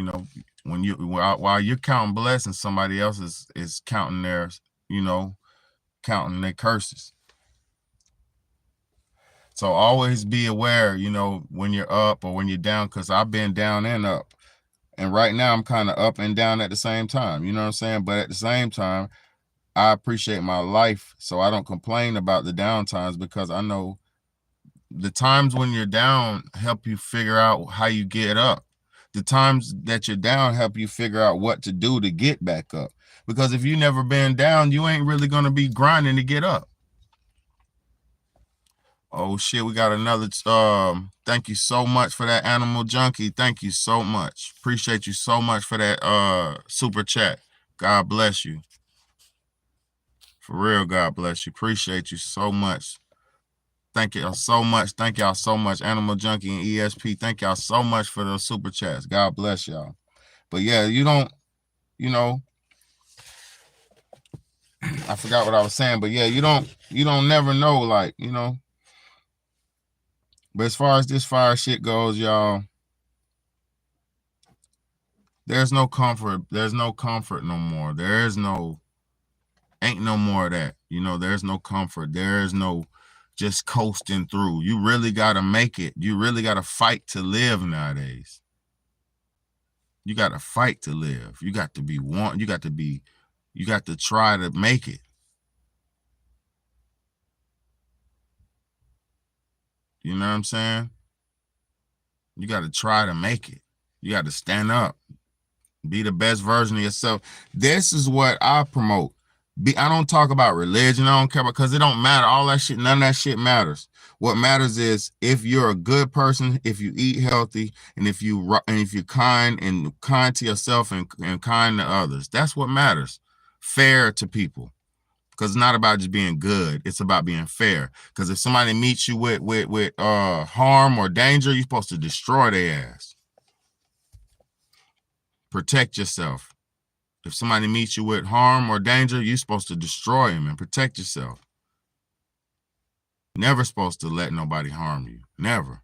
while you're counting blessings, somebody else is counting theirs, counting their curses. So always be aware, when you're up or when you're down, because I've been down and up. And right now I'm kind of up and down at the same time. You know what I'm saying? But at the same time, I appreciate my life. So I don't complain about the down times, because I know the times when you're down help you figure out how you get up. The times that you're down help you figure out what to do to get back up. Because if you never been down, you ain't really going to be grinding to get up. Oh shit, we got another. Thank you so much for that, Animal Junkie. Thank you so much. Appreciate you so much for that super chat. God bless you. For real, God bless you. Appreciate you so much. Thank y'all so much. Thank y'all so much, Animal Junkie and ESP. Thank y'all so much for those super chats. God bless y'all. But yeah, I forgot what I was saying, but yeah, you don't never know, like, But as far as this fire shit goes, y'all, there's no comfort. There's no comfort no more. Ain't no more of that. There's no comfort. There's no just coasting through. You really got to make it. You really got to fight to live nowadays. You got to fight to live. You got to be one. You got to try to make it. You know what I'm saying? You got to try to make it. You got to stand up. Be the best version of yourself. This is what I promote. I don't talk about religion. I don't care about, because it don't matter. All that shit, none of that shit matters. What matters is if you're a good person, if you eat healthy, and if you're kind to yourself and kind to others. That's what matters. Fair to people. Because it's not about just being good. It's about being fair. Because if somebody meets you with harm or danger, you're supposed to destroy their ass. Protect yourself. If somebody meets you with harm or danger, you're supposed to destroy him and protect yourself. Never supposed to let nobody harm you. Never.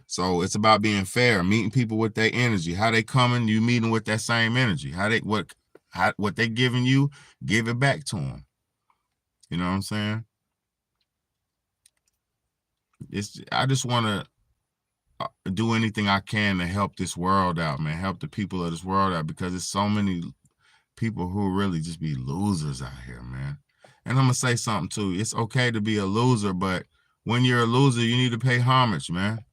So it's about being fair, meeting people with their energy. How they coming, you meeting with that same energy. What they giving you, give it back to them. You know what I'm saying? I just want to do anything I can to help this world out, man. Help the people of this world out, because there's so many people who really just be losers out here, man. And I'm gonna say something too. It's okay to be a loser, but when you're a loser, you need to pay homage, man.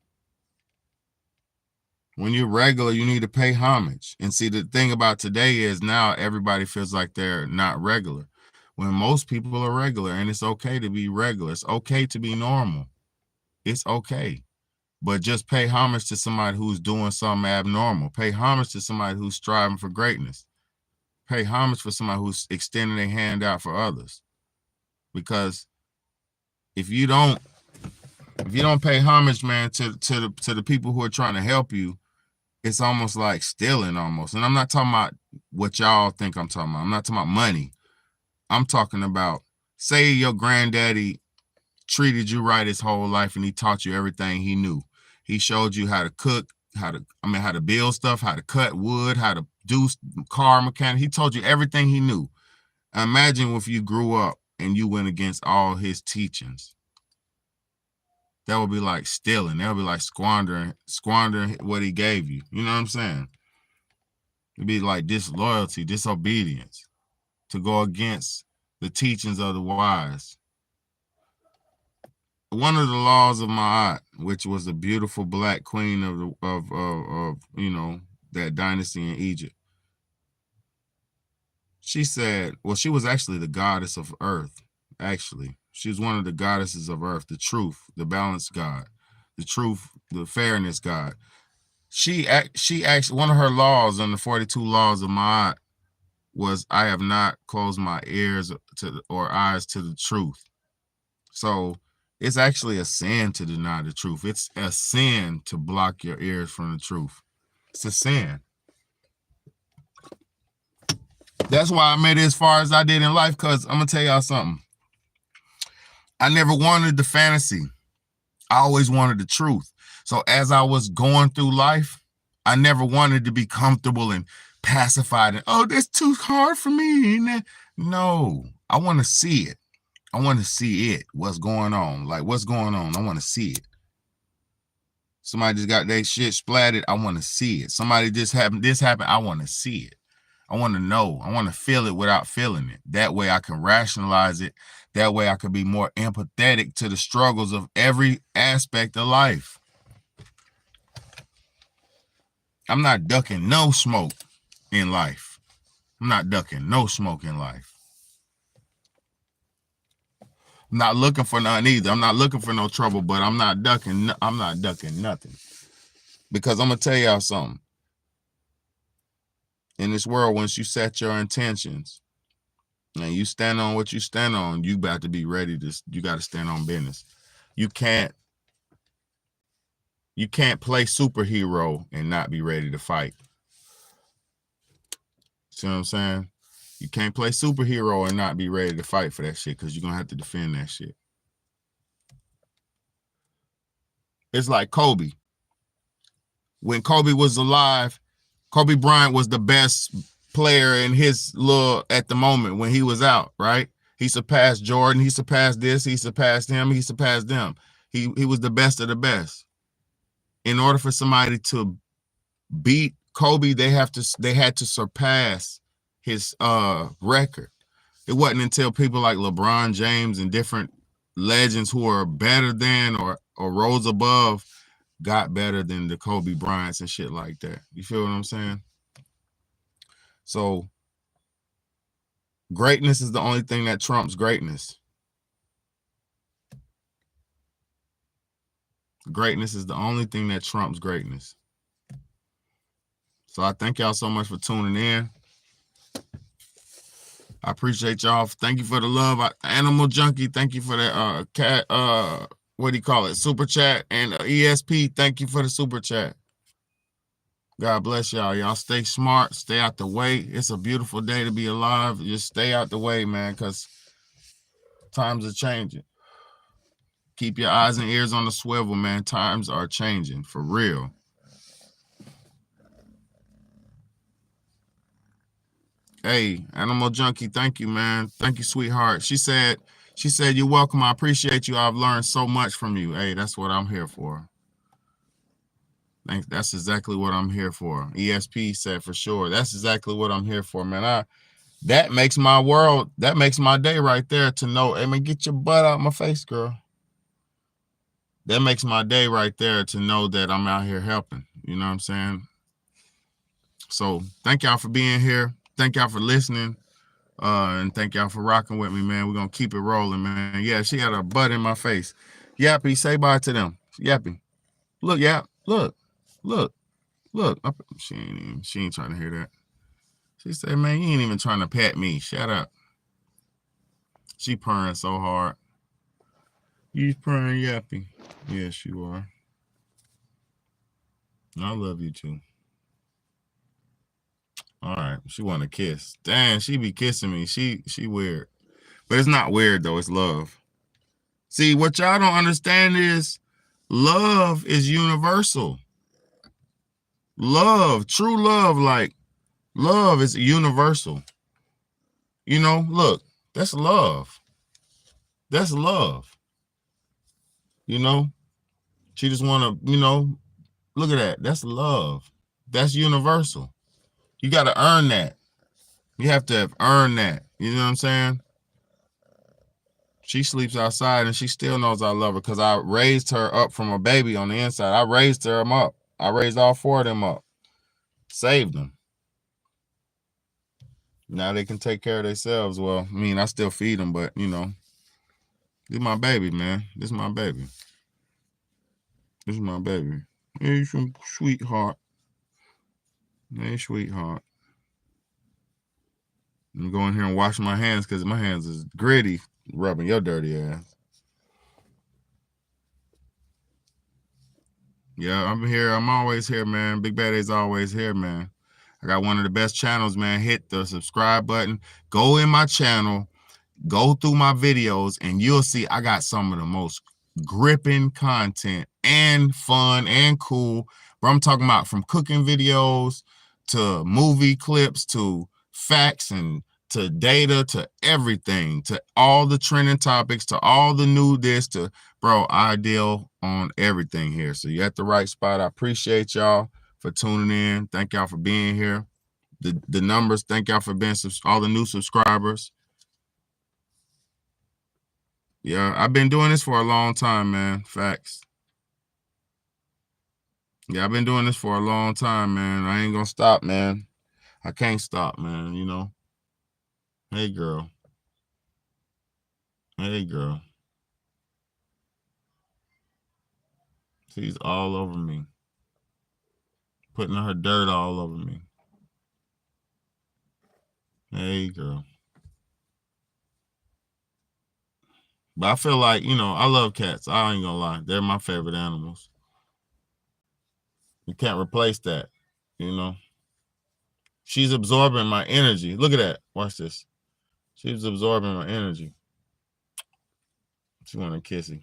When you're regular, you need to pay homage. And see, the thing about today is now everybody feels like they're not regular, when most people are regular, and it's okay to be regular. It's okay to be normal. It's okay. But just pay homage to somebody who's doing something abnormal. Pay homage to somebody who's striving for greatness. Pay homage for somebody who's extending their hand out for others. Because if you don't pay homage, man, to the people who are trying to help you, it's almost like stealing almost. And I'm not talking about what y'all think I'm talking about. I'm not talking about money. I'm talking about, say your granddaddy treated you right his whole life and he taught you everything he knew. He showed you how to cook, how to build stuff, how to cut wood, how to do car mechanic. He told you everything he knew. Imagine if you grew up and you went against all his teachings. That would be like stealing. That would be like squandering what he gave you. You know what I'm saying? It'd be like disloyalty, disobedience, to go against the teachings of the wise. One of the laws of Ma'at, which was a beautiful black queen of that dynasty in Egypt, she said, well, she was actually the goddess of earth. Actually, she was one of the goddesses of earth, the truth, the balanced God, the truth, the fairness God. She actually, one of her laws on the 42 laws of Ma'at was, I have not closed my ears or eyes to the truth. So it's actually a sin to deny the truth. It's a sin to block your ears from the truth. It's a sin. That's why I made it as far as I did in life, because I'm going to tell y'all something. I never wanted the fantasy. I always wanted the truth. So as I was going through life, I never wanted to be comfortable and pacified and, oh, that's too hard for me. No, I want to see it. I want to see it. What's going on? Like, what's going on? I want to see it. Somebody just got their shit splattered. I want to see it. Somebody just happened. This happened. I want to see it. I want to know. I want to feel it without feeling it. That way I can rationalize it. That way I can be more empathetic to the struggles of every aspect of life. I'm not ducking no smoke in life. I'm not ducking no smoke in life. I'm not looking for none either. I'm not looking for no trouble, but I'm not ducking nothing. Because I'm going to tell y'all something. In this world, once you set your intentions and you stand on what you stand on, you got to be ready you got to stand on business. You can't play superhero and not be ready to fight. See what I'm saying? You can't play superhero and not be ready to fight for that shit, because you're going to have to defend that shit. It's like Kobe. When Kobe was alive, Kobe Bryant was the best player in his at the moment when he was out, right? He surpassed Jordan. He surpassed this. He surpassed him. He surpassed them. He was the best of the best. In order for somebody to beat Kobe, they had to surpass his record. It wasn't until people like LeBron James and different legends who are better than or rose above got better than the Kobe Bryants and shit like that. You feel what I'm saying? So greatness is the only thing that trumps greatness. Greatness is the only thing that trumps greatness. So I thank y'all so much for tuning in. I appreciate y'all. Thank you for the love. Animal Junkie, thank you for that what do you call it? Super chat. And ESP, thank you for the super chat. God bless y'all. Y'all stay smart. Stay out the way. It's a beautiful day to be alive. Just stay out the way, man, because times are changing. Keep your eyes and ears on the swivel, man. Times are changing, for real. Hey, Animal Junkie, thank you, man. Thank you, sweetheart. She said, you're welcome. I appreciate you. I've learned so much from you. Hey, that's what I'm here for. That's exactly what I'm here for. ESP said for sure. That's exactly what I'm here for, man. That makes my world, that makes my day right there to know, hey, man, get your butt out my face, girl. That makes my day right there to know that I'm out here helping. You know what I'm saying? So thank y'all for being here. Thank y'all for listening. And thank y'all for rocking with me, man. We're going to keep it rolling, man. Yeah, she had a butt in my face. Yappy, say bye to them. Yappy. Look, Yap. Look. Look. Look. She ain't trying to hear that. She said, man, you ain't even trying to pet me. Shut up. She purring so hard. You purring, Yappy. Yes, you are. I love you too. All right. She want to kiss. Dang, she be kissing me. She weird. But it's not weird though. It's love. See, what y'all don't understand is love is universal. Love, true love, like love is universal. You know, look, that's love. That's love. You know, she just want to, look at that. That's love. That's universal. You got to earn that. You have to have earned that. You know what I'm saying? She sleeps outside and she still knows I love her because I raised her up from a baby on the inside. I raised them up. I raised all 4 of them up. Saved them. Now they can take care of themselves. Well, I mean, I still feed them, but, this is my baby, man. This is my baby. This is my baby. Hey, some sweetheart. Hey, sweetheart. I'm going here and wash my hands because my hands is gritty rubbing your dirty ass. Yeah, I'm here. I'm always here, man. Big Bad A's always here, man. I got one of the best channels, man. Hit the subscribe button. Go in my channel. Go through my videos, and you'll see I got some of the most gripping content and fun and cool. But I'm talking about from cooking videos to movie clips to facts and to data to everything, to all the trending topics, to all the new this, to bro, I deal on everything here. So you're at the right spot. I appreciate y'all for tuning in. Thank y'all for being here. The numbers, thank y'all for being all the new subscribers. Yeah, I've been doing this for a long time, man. Facts. Yeah, I've been doing this for a long time, man. I ain't gonna stop, man. I can't stop, man, Hey, girl. Hey, girl. She's all over me. Putting her dirt all over me. Hey, girl. But I feel like, I love cats. I ain't gonna lie. They're my favorite animals. You can't replace that, She's absorbing my energy. Look at that. Watch this. She's absorbing my energy. She want a kissy.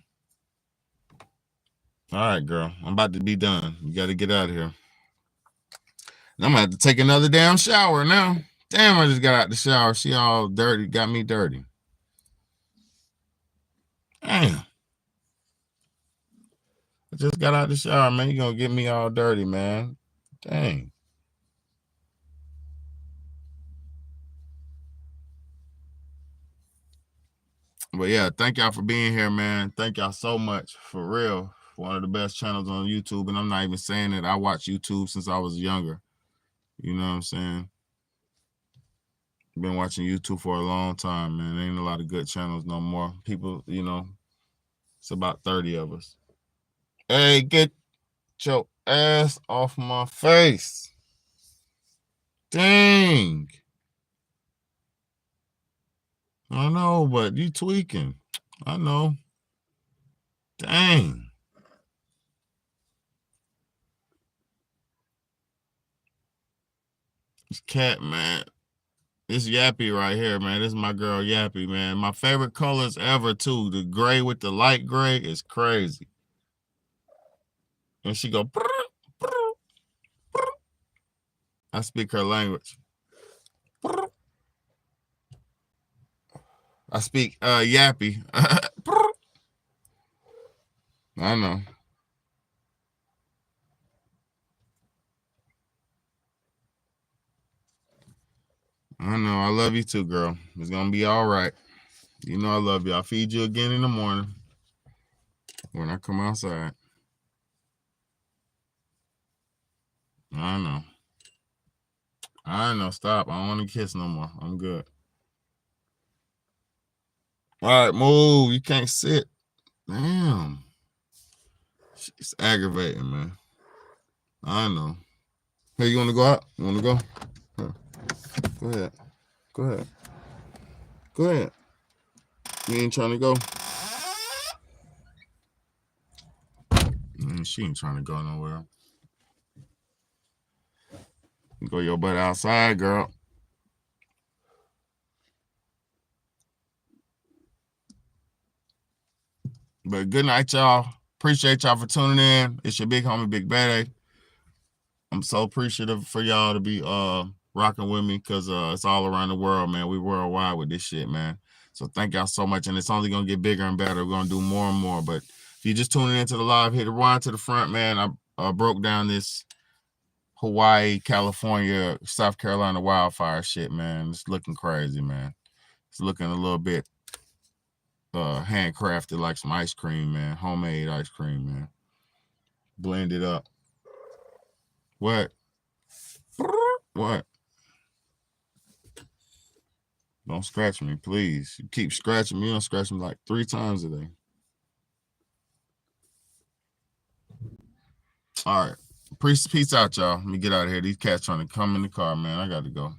All right, girl. I'm about to be done. You got to get out of here. And I'm going to have to take another damn shower now. Damn, I just got out the shower. She all dirty. Got me dirty. Damn. I just got out the shower, man. You going to get me all dirty, man. Dang. But yeah, thank y'all for being here, man. Thank y'all so much. For real. One of the best channels on YouTube. And I'm not even saying it. I watched YouTube since I was younger. You know what I'm saying? Been watching YouTube for a long time, man. There ain't a lot of good channels no more. People, it's about 30 of us. Hey, get your ass off my face. Dang. I know, but you tweaking. I know. Dang. This cat, man. This Yappy right here, man. This is my girl Yappy, man. My favorite colors ever, too. The gray with the light gray is crazy. And she go, brr, brr, brr. I speak her language. Brr. I speak Yappy. I know. I know. I love you too, girl. It's gonna be all right. You know I love you. I'll feed you again in the morning when I come outside. I know. I know. Stop. I don't want to kiss no more. I'm good. All right, move. You can't sit. Damn. It's aggravating, man. I know. Hey, you want to go out? You want to go? Here. Go ahead. Go ahead. Go ahead. You ain't trying to go? Man, she ain't trying to go nowhere. Go your butt outside, girl. But good night, y'all. Appreciate y'all for tuning in. It's your big homie, Big Bad. I'm so appreciative for y'all to be rocking with me because it's all around the world, man. We worldwide with this shit, man. So thank y'all so much. And it's only going to get bigger and better. We're going to do more and more. But if you're just tuning into the live, hit the rewind to the front, man. I broke down this Hawaii, California, South Carolina wildfire shit, man. It's looking crazy, man. It's looking a little bit handcrafted, like some ice cream, man. Homemade ice cream, man. Blend it up. What? What? Don't scratch me, please. You keep scratching me. Don't scratch me like 3 times a day. All right. Peace out, y'all. Let me get out of here. These cats trying to come in the car, man. I got to go.